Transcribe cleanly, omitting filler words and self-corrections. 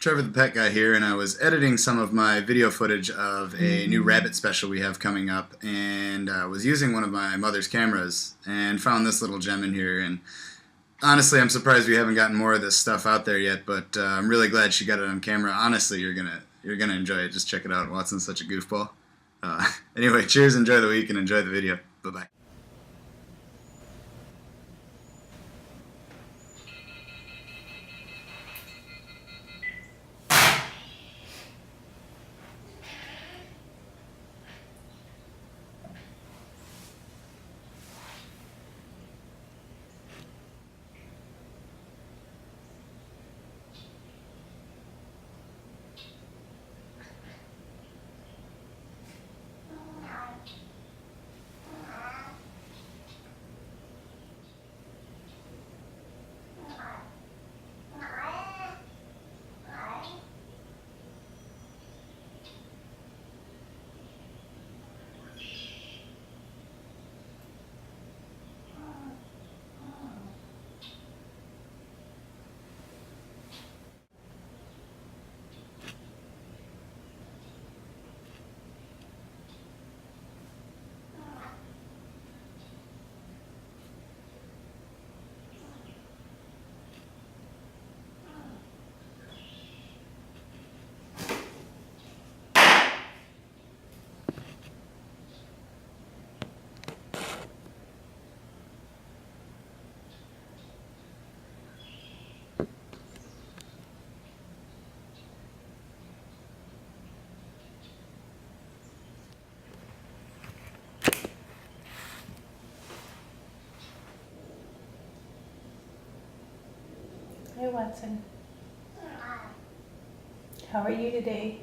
Trevor the Pet Guy here, and I was editing some of my video footage of a new rabbit special we have coming up, and I was using one of my mother's cameras and found this little gem in here. And honestly, I'm surprised we haven't gotten more of this stuff out there yet, but I'm really glad she got it on camera. Honestly, you're gonna enjoy it. Just check it out. Watson's such a goofball. Anyway, cheers, enjoy the week, and enjoy the video. Bye-bye. Hey Watson, how are you today?